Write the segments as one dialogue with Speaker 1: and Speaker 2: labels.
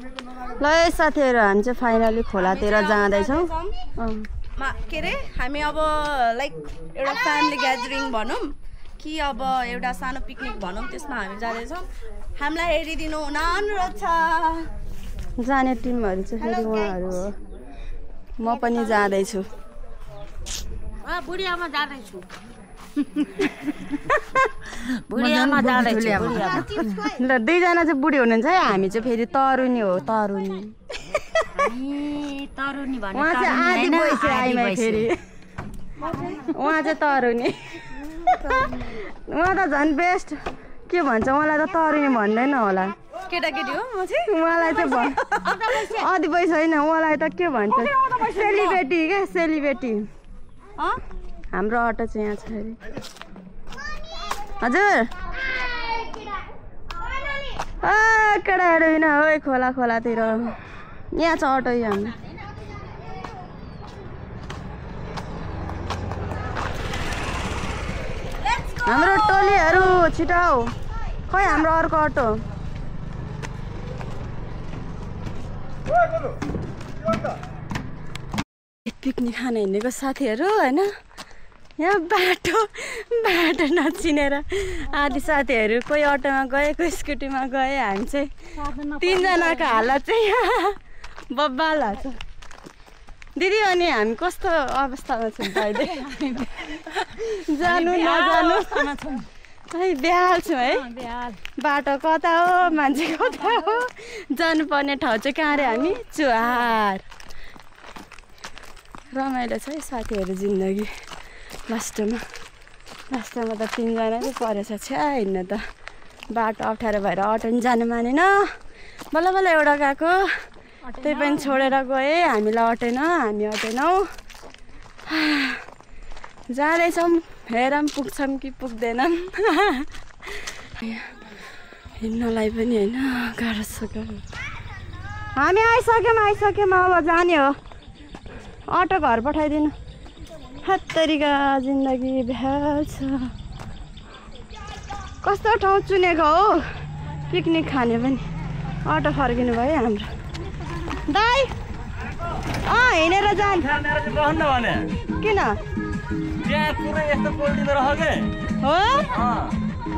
Speaker 1: ल साथीहरु हामी चाहिँ फाइनली खोलातिर जाँदैछौँ
Speaker 2: के अरे हामी अब लाइक एउटा फ्यामिली ग्यादरिङ भनौँ कि अब एउटा सानो पिकनिक भनौँ त्यसमा हामी जाँदैछौँ हामीलाई हेरिदिनु हुन अनुरोध छ
Speaker 1: जाने टिमहरु चाहिँ फेरि उहाँहरु हो म पनि जाँदैछु
Speaker 3: बुढियामा जाँदैछु
Speaker 1: ल दुईजना चाहिँ बुढी हुनुहुन्छ है हामी चाहिँ फेरि तरुनी हो तरुनी उहाँ चाहिँ आधी भइसक्यो आइमा फेरि उहाँ चाहिँ तरुनी उहाँ त झन् बेस्ट के भन्छ उहाँलाई त तरुनी भन्दैन होला
Speaker 2: केटाकेटी हो म चाहिँ
Speaker 1: उहाँलाई चाहिँ आधी पैसा होइन उहाँलाई त के भन्छ सेलिब्रेटी क्या सेलिब्रेटी हाम्रो अटो चाहिँ यहाँ छ फेरि हजुर केटाहरू होइन हो खोला खोलातिर यहाँ छ अटो हाम्रो हाम्रो टोलीहरू छिटो खै हाम्रो अर्को अटो पिकनिक खान हिँडेको साथीहरू होइन यहाँ बाटो नचिनेर आधी साथीहरू कोही अटोमा गए कोही स्कुटीमा गए हामी चाहिँ तीनजनाको हालत चाहिँ यहाँ बब्बाल छ दिदी अनि हामी कस्तो अवस्थामा छौँ अहिले जानु नजानु है बेहाल छौँ है बाटो कता हो मान्छे कता हो जानुपर्ने ठाउँ चाहिँ कहाँ रे हामी चुहार रमाइलो छ है साथीहरू जिन्दगी लास्टमा त तीनजना पो परेछ छ्या हिँड्न त बाटो अप्ठ्यारो भएर अटो पनि जानु मानेन बल्ल बल्ल एउटा गएको त्यही पनि छोडेर गए हामीलाई अटेन हामी अटेनौँ जाँदैछौँ हेरौँ पुग्छौँ कि पुग्दैनौँ हिँड्नलाई पनि होइन गाह्रो छ हामी आइसक्यौँ अब जाने हो अटो घर पठाइदिनु हत्तरीका जिन्दगी बेहाल छ कस्तो ठाउँ चुनेको हो पिकनिक खाने पनि अटो फर्किनु भयो हाम्रो दाइ हिँडेर जानु किन हो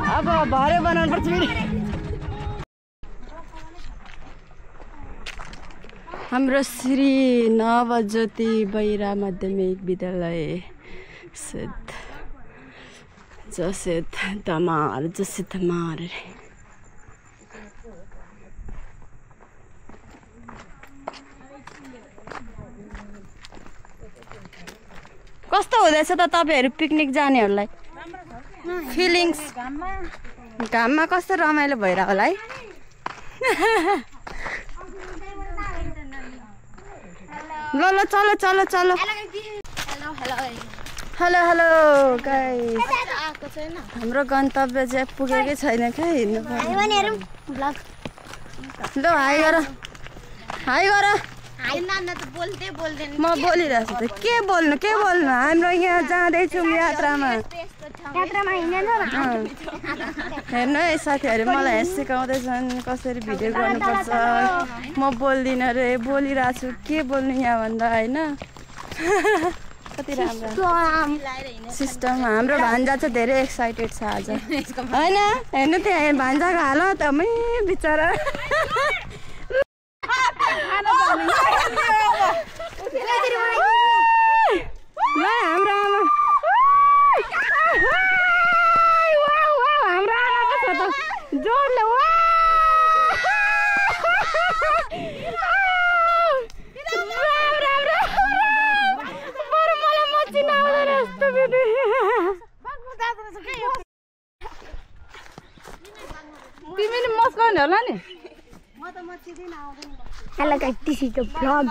Speaker 1: अब भरे बनाउनु पर्छ फेरि हाम्रो श्री नवज्योति बैरा माध्यमिक विद्यालय जसेत दमार कस्तो हुँदैछ त तपाईहरु पिकनिक जानेहरूलाई फिलिङ्स घाममा कस्तो रमाइलो भइरा होला है ल चलो हेलो गाइस हाम्रो गन्तव्य चाहिँ पुगेकै छैन क्या हिँड्नु पर्यो ल हाई गर म बोलिरहेको छु त के बोल्नु हाम्रो यहाँ जाँदैछौँ यात्रामा हेर्नु है साथीहरू मलाई सिकाउँदैछन् कसरी भिडियो गर्नुपर्छ म बोल्दिनँ रे बोलिरहेको छु के बोल्नु यहाँ भन्दा होइन कति राम्रो सिस्टम हाम्रो भान्जा चाहिँ धेरै एक्साइटेड छ आज होइन हेर्नु त्यहाँ भान्जाको हालत मै बिचरा हाम्रो आमा जोडले तिमीले मस्काउने होला नि
Speaker 4: hello guys this is the vlog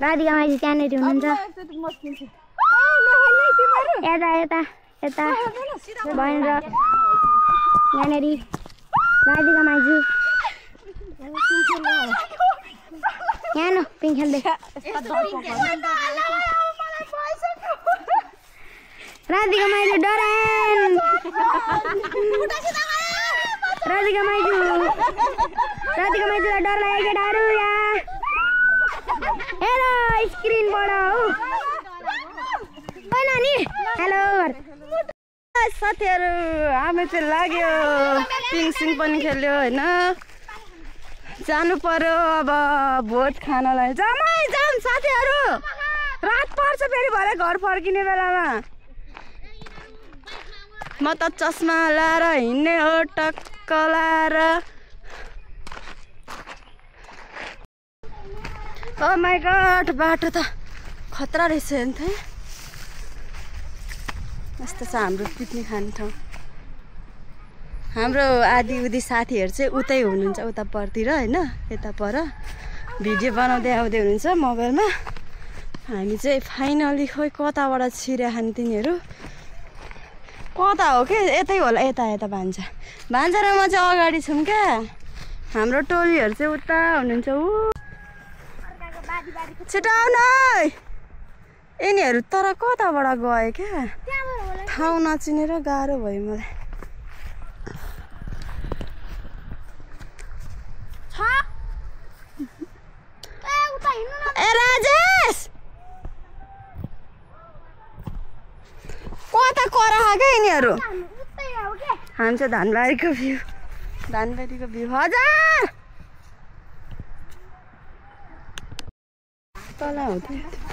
Speaker 4: Radhika माइजी त्यहाँनिर हुनुहुन्छ यता बहिनी र यहाँनिर राधिका माइजू यहाँ न पिङ खेल्दै राधिका माइजू डरान राधिका माइजू रातिको मान्छेलाई डर लाग्यो केटाहरू यहाँ हेलो स्क्रिनबाट हो होइन नि हेलो
Speaker 1: साथीहरू हामी चाहिँ लाग्यो पिङसिङ पनि खेल्यो होइन जानु पर्यो अब भोज खानलाई जाम साथीहरू रात पर्छ फेरि भरे घर फर्किने बेलामा म त चस्मा लाएर हिँड्ने हो टक्क लाएर ओ माई गॉड बाटो त खतरा रहेछ नि त यस्तो छ हाम्रो पिकनिक खाने ठाउँ हाम्रो आधी उधी साथीहरू चाहिँ उतै हुनुहुन्छ उता परतिर होइन यता पर भिडियो बनाउँदै आउँदै हुनुहुन्छ मोबाइलमा हामी चाहिँ फाइनली खोइ कताबाट छिर्या खाने तिनीहरू कता हो कि यतै होला यता यता भान्जा र म चाहिँ अगाडि छौँ क्या हाम्रो टोलीहरू चाहिँ उता हुनुहुन्छ ऊ छिटो आउन यिनीहरू तर कताबाट गयो क्या ठाउँ नचिनेर गाह्रो भयो मलाई ए राजेश कता करा क्या यिनीहरू हामी चाहिँ धानबारीको भ्यू हजार तल हुन्थ्यो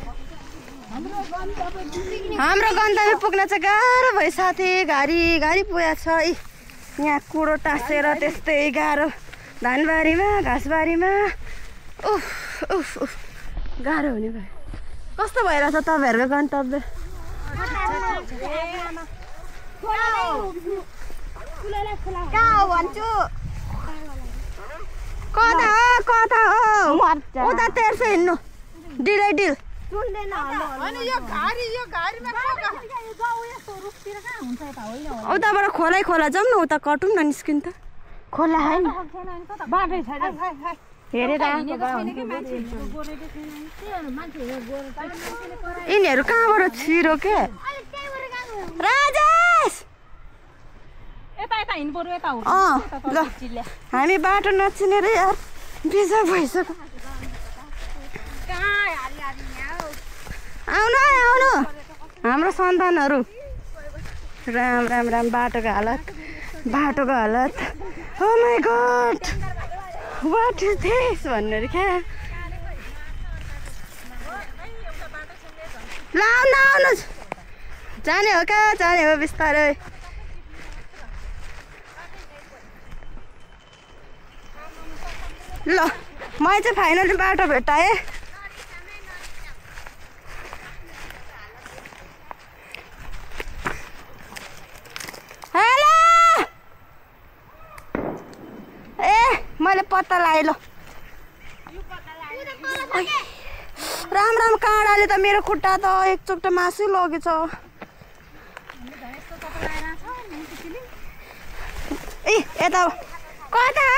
Speaker 1: हाम्रो गन्तव्य पुग्न चाहिँ गाह्रो भयो साथी गाडी पुगेको छ यहाँ कुडो टाँसेर त्यस्तै गाह्रो धानबारीमा घाँसबारीमा उफ उफ उफ गाह्रो हुने भयो कस्तो भइरहेछ तपाईँहरूको गन्तव्य कता हो उता तेर्छ हिँड्नु डिलै डिल उताबाट खोला जाउँ न उता कटौँ न निस्किन त खोला होइन यिनीहरू कहाँबाट छिरो के राजेश ल हामी बाटो नचिनेर यार बिजा भइसक्यो आउनु हाम्रो सन्तानहरू राम बाटोको हालत oh my God what is this भन्नु क्या ल आउनु जाने हो क्या जाने हो बिस्तारै ल मैले चाहिँ फाइनली बाटो भेटाएँ हेलो ए मैले पत्ता लगाएँ ल राम काँडाले त मेरो खुट्टा त एकचोट मासु लगेछ ए यता कता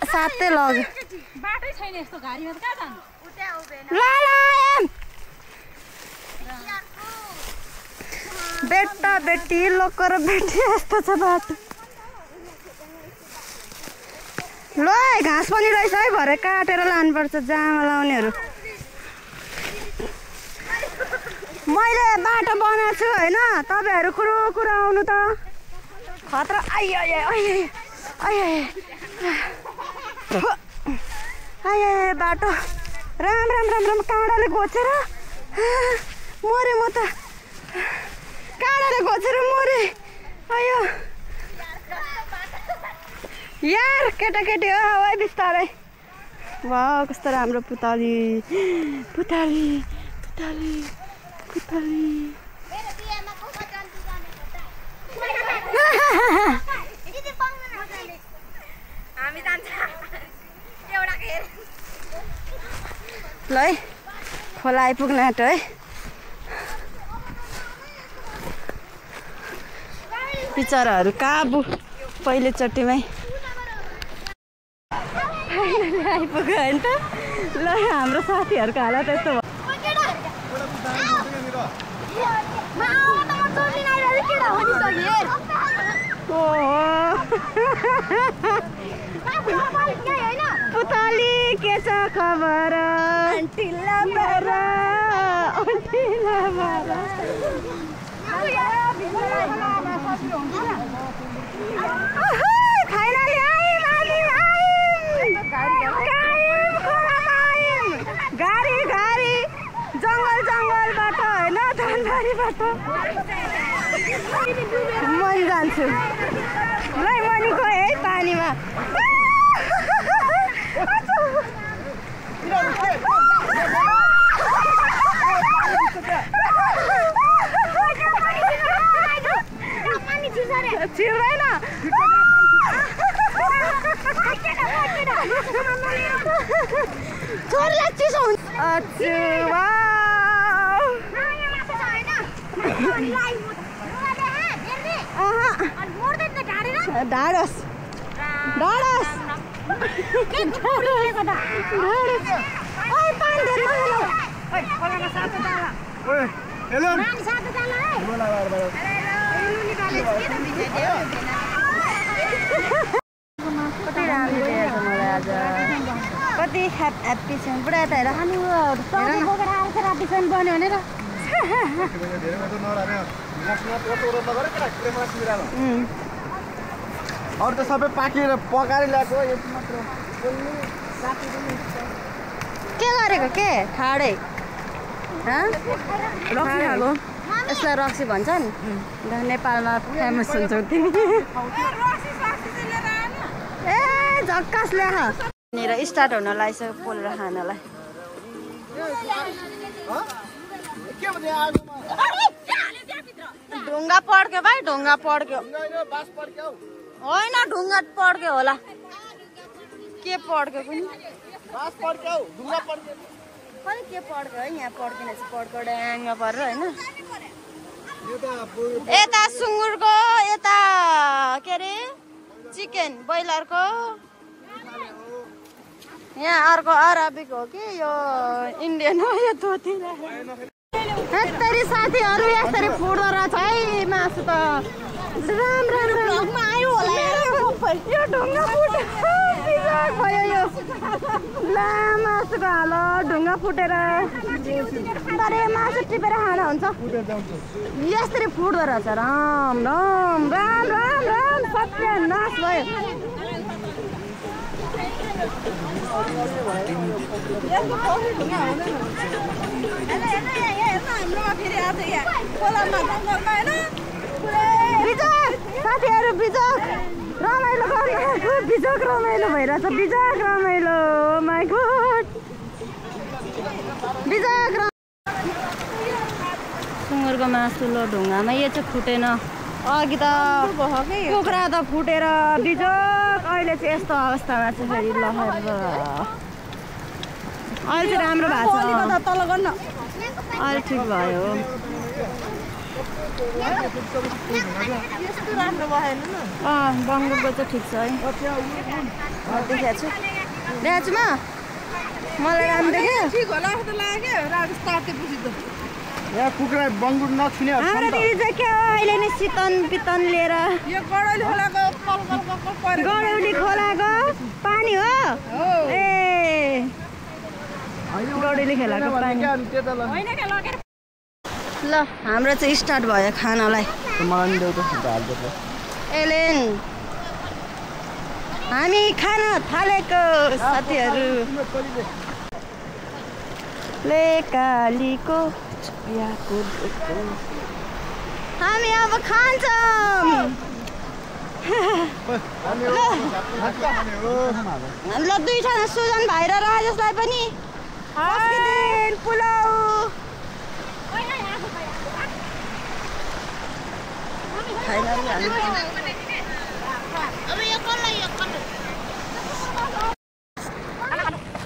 Speaker 1: सातै लग्यो
Speaker 3: बाटै छैन यस्तो गाडीमा त कहाँ जानु
Speaker 1: ल बेटा बेटी लोक र बेटी यस्तो छ बाटो ल घाँस पनि रहेछ है भरे काटेर लानुपर्छ जामा लाउनेहरू मैले बाटो बनाएको छु होइन तपाईँहरू कुरो आउनु त खतरा आइ बाटो राम काँडाले घोचेर मरे म त काँडाले घोचेर मरे आयो यार केटाकेटी हो है बिस्तारै वाह कस्तो राम्रो पुतली ल है खोला आइपुग्न आँट्यो है बिचराहरू काबु पहिलोचोटिमै आइपुग्यो होइन त ल हाम्रो साथीहरूको हालत यस्तो भयो पुतली के छ खबर आन्टीला बारा गाडी जङ्गलबाट होइन धनबारीबाट म जान्छु ल मनी गयो है पानीमा छिर्दैन छोरीलाई चिसो हुन्छ ढाडस कति राम्रो देखेको मलाई आज कति ह्याप्पी छ पुरा त हेर बन्यो भने र
Speaker 5: अरू त सबै पाकेर पकाएर ल्याएको
Speaker 1: के गरेको के ठाडै यसलाई रक्सी भन्छन् नेपालमा फेमस हुन्छौ तिमी ए झक्कास ल्याख यहाँनिर स्टार्ट हुन लागिसक्यो पोलेर खानलाई ढुङ्गा पड्क्यो भाइ ढुङ्गा पड्क्यो होइन ढुङ्गा पड्क्यो होला के पड्क्यो पनि खै के पड्क्यो है यहाँ पड्किने चाहिँ पड्क्यो ड्याङ्ग परेर होइन यता सुँगुरको यता के अरे चिकन ब्रोइलरको यहाँ अर्को अरबिक हो कि यो इन्डियन हो यो धोती यसरी साथीहरू यसरी फुट्दो रहेछ है मासु त राम्रो आयो होला यो ढुङ्गा फुट्यो भयो यो ला मासुको हालो ढुङ्गा फुटेर तर मासु टिपेर खाना हुन्छ यसरी फुट्दो रहेछ राम राम राम राम राम सत्यानाश भयो साथीहरू बिजोक रमाइलो गर्नु बिजोक रमाइलो भइरहेछ बिजोक रमाइलो माई गॉड बिजोक सुँगुरको मासु लो ढुङ्गामा यो चाहिँ फुटेन अघि त कुखुरा त फुटेर बिजोक अहिले चाहिँ यस्तो अवस्थामा चाहिँ फेरि लहर अहिले चाहिँ राम्रो भएको छ तल गर्न अहिले ठिक भयो बङ्गुरको चाहिँ ठिक छ है देखाएको छु ल्याचमा मलाई राम्रो देख्यो
Speaker 5: यहाँ कुखुरा बङ्गुर नछुने
Speaker 1: हाम्रो दिदी चाहिँ के हो अहिले नि सितन पितन लिएर गडौली खोलाको पानी हो ए गडौली खोलाको पानी ल हाम्रो चाहिँ स्टार्ट भयो खानालाई एलेन हामी खाना थालेको साथीहरू ले कालीको हामी अब खान्छौँ ल दुईजना सुजन भाइ र राजेशलाई पनि पुलाउ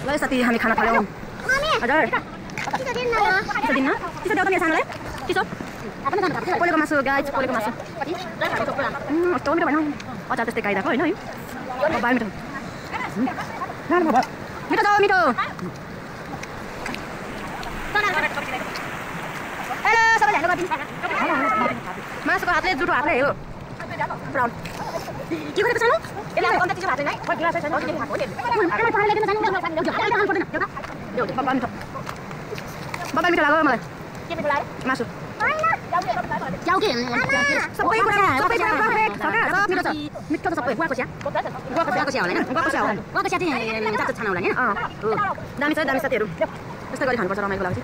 Speaker 1: ल साथी हामी खाना थाल्यौँ हजुर पोलेको मासु गाई पोलेको मासु कस्तो मिठो भएन अचार त्यस्तै खाइरहेको होइन है बाह्र मिठो मिठो छ मिठो हेलो सबैले
Speaker 2: मासुको हातले जुठो हातले हेलो ब्राउन के गरेको छ नु यसले कन्ट्याक्ट चाहिँ हातले नै म गिलास छैन अघि खाएको हो नि बाबा मिठो लाग्यो मलाई के मिठो लाग्यो मासु जाऊ के सबै कुरा पर्फेक्ट छ का सब मिठो छ मिठो त सबै गुवाको चिया होला हैन गुवाको चिया चाहिँ चाचा छाना होला नि हो दामी छ साथीहरु यस्तो गरी खानुपर्छ रमाइलो लाग्छ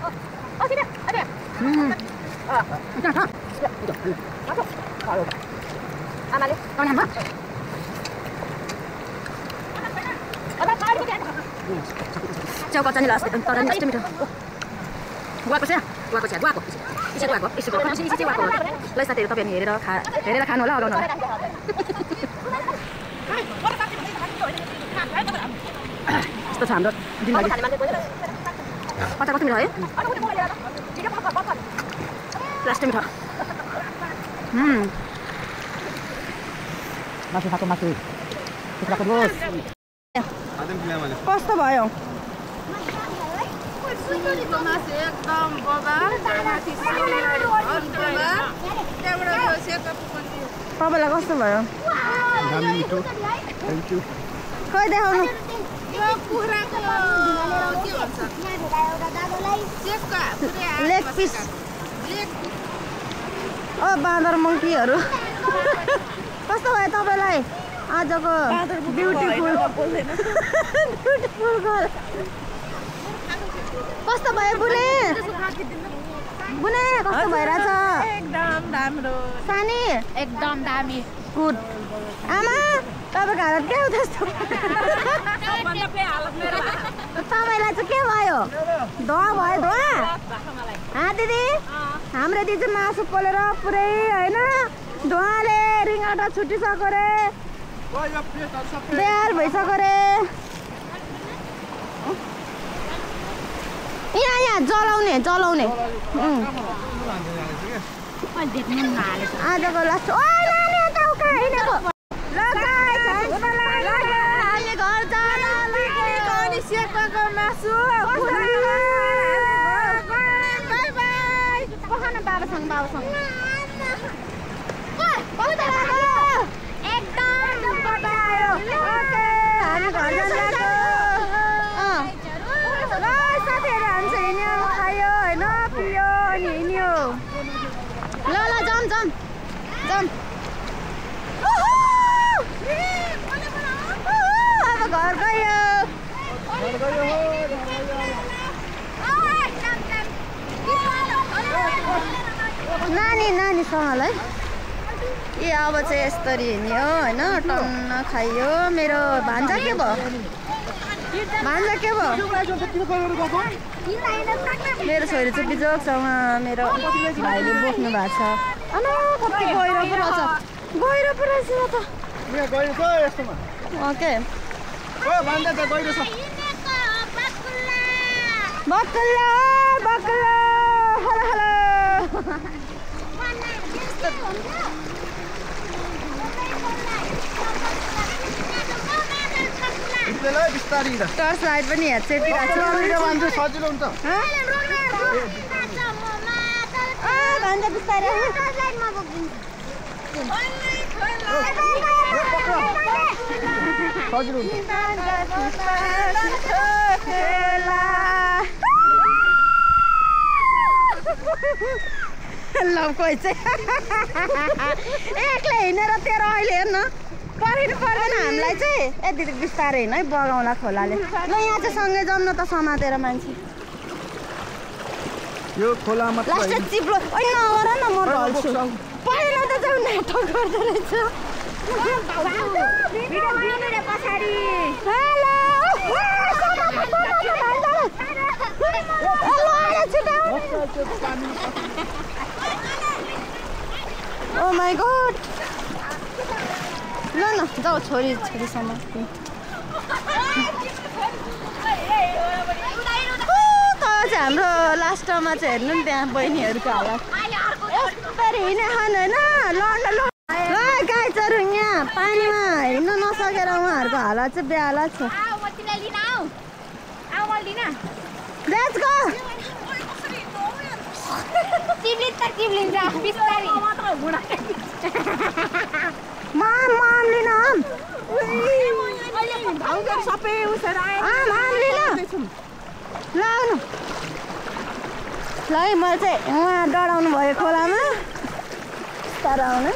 Speaker 2: आमाले कौन हम चौका चाहिँ लास्ट तर नि मिठो गुवाको छ ल साथीहरु तपाईहरु हेरेर खानु होला अगाउनु होला यस्तो छ हाम्रो जिन्दगी पता कति मिठो है लास्ट मिठो
Speaker 5: मासु खाएको मासु कुखुराको रोस
Speaker 1: कस्तो भयो तपाईँलाई कस्तो भयो खै देखाउनु लेग पिस बाँदर मङ्कीहरू कस्तो भयो तपाईँलाई आजको ब्युटिफुल घर कस्तो भयो बुने कस्तो भइरहेछ
Speaker 3: एकदम राम्रो
Speaker 1: सानी
Speaker 3: एकदम दामी
Speaker 1: गुड आमा तपाईँको हालत के हो त्यस्तो तपाईँलाई चाहिँ के भयो धुवा भयो धुवा दिदी हाम्रो दिदी चाहिँ मासु पोलेर पुरै होइन धुवाले रिङ्गटा छुटिसक्यो रे बेहाल भइसक्यो रे यहाँ जलाउने आजको लास्ट हामी घर जान मासु बाबासँग जाम अब घर गयो नानीसँगलाई ए अब चाहिँ यसरी हिँड्यो होइन टन्न खाइयो मेरो भान्जा के भयो मेरो छोरी चाहिँ बिजोगसँग मेरो भाइले बोक्नु भएको छ कति गहिरो पो रहेछ ओके बक्कुल्ला हेलो टर्च लाइट पनि यहाँ चेपिरहेको
Speaker 5: सजिलो हुन्छ
Speaker 1: भान्जा बिस्तारै ल कोही चाहिँ एक्लै हिँडेर तेरो अहिले हेर्न पर्खिनु पर्दैन हामीलाई चाहिँ यति बिस्तारै हिँड है बगाउँला खोलाले ल यहाँ चाहिँ सँगै जाउँ न त समातेर मान्छे
Speaker 5: यो खोलामा
Speaker 1: लास्ट चिप्लो नगर न म ढल्छु पहिला त जाउँ नाटक गर्दो रहेछ ओ माई गॉड ल न जाऊ छोरीसम्म चाहिँ हाम्रो लास्टमा चाहिँ हेर्नु नि त्यहाँ बहिनीहरूको हालत यसरी हिँड्ने खानु होइन ल गाई चरु यहाँ पानीमा हिँड्न नसकेर उहाँहरूको हालत चाहिँ बेहालत छ Let's go!
Speaker 4: चिप्लिन्छ बिस्तारी माम लिन
Speaker 3: सबै उसो
Speaker 4: माम लिन ल आउनु ल है मलाई चाहिँ उहाँ डराउनु भयो खोलामा तर आउनु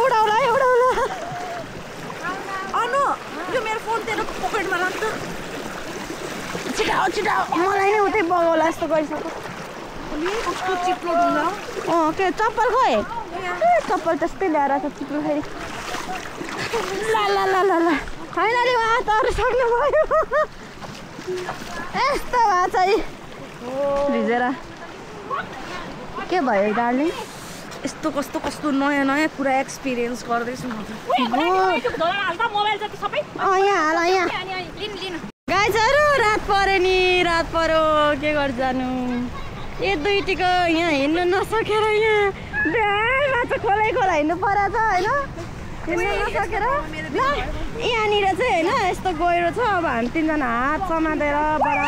Speaker 4: उडाउला
Speaker 3: अनु यो मेरो फोन तेरो पकेटमा राख्छ
Speaker 4: छिटाउ मलाई नै उतै बगाउला जस्तो गरिसक्यो
Speaker 3: कस्तो चिप्लो ढुङ्गा
Speaker 4: के चप्पल खोइ चप्पल त्यस्तै ल्याएर छ चिप्लो फेरि ल फाइनली उहाँ तर्नु सक्नुभयो यस्तो भएको छ भिजेर के भयो डार्लिङ
Speaker 3: यस्तो कस्तो नयाँ कुरा एक्सपिरियन्स गर्दैछु म त
Speaker 4: यहाँ हाल यहाँ गाइजहरू रात पर्यो के गर्छ जानु ए दुईटीको यहाँ हिँड्नु नसकेर यहाँ बिहारमा चाहिँ खोला हिँड्नु परेछ होइन हिँड्नु नसकेर ल यहाँनिर चाहिँ होइन यस्तो गहिरो छ अब हामी 3 जना हात समातेर बडा